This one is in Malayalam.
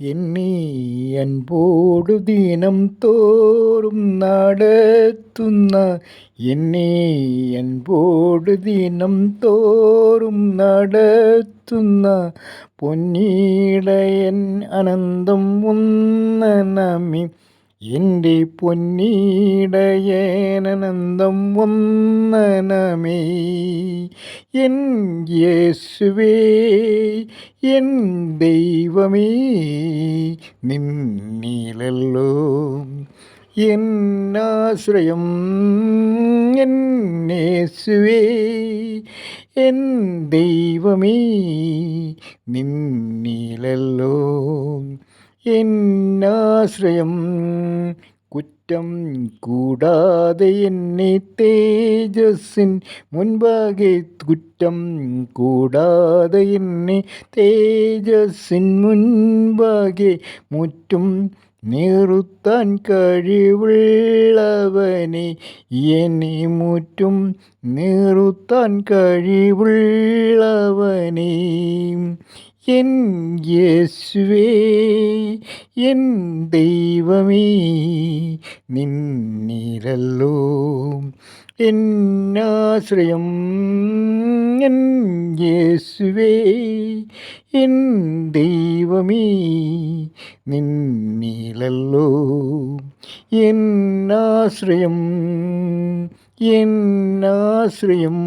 എന്നെ അൻപോടു ദിനം തോറും നടത്തുന്ന എന്നെ അൻപോടു ദിനം തോറും നടത്തുന്ന പൊന്നീടയൻ അനന്തം വന്ദനമേ. എൻ്റെ പൊന്നീടയനന്തം വന്ദനമേ. എൻ യേശുവേ, എൻ ദൈവമേ, നിന്നിലല്ലോ എന്നാശ്രയം. എൻ യേശുവേ, എൻ ദൈവമേ, നിന്നിലല്ലോ എന്നാശ്രയം. കുറ്റം കൂടാതെ എന്നെ തേജസ്സിൻ മുൻപാകെ കുറ്റം കൂടാതെ എന്നെ തേജസ്സിൻ മുൻപാകെ മുറ്റും നിർത്താൻ കഴിവുള്ളവനെ. എന്നെ മുറ്റും നിർത്താൻ കഴിവുള്ളവനെ. എൻ യേശുവേ, എൻ ദൈവമേ, നിന്നിലല്ലോ എന്നാശ്രയം. എൻ യേശുവേ, എൻ ദൈവമേ, നിന്നിലല്ലോ എന്നാശ്രയം, എന്നാശ്രയം.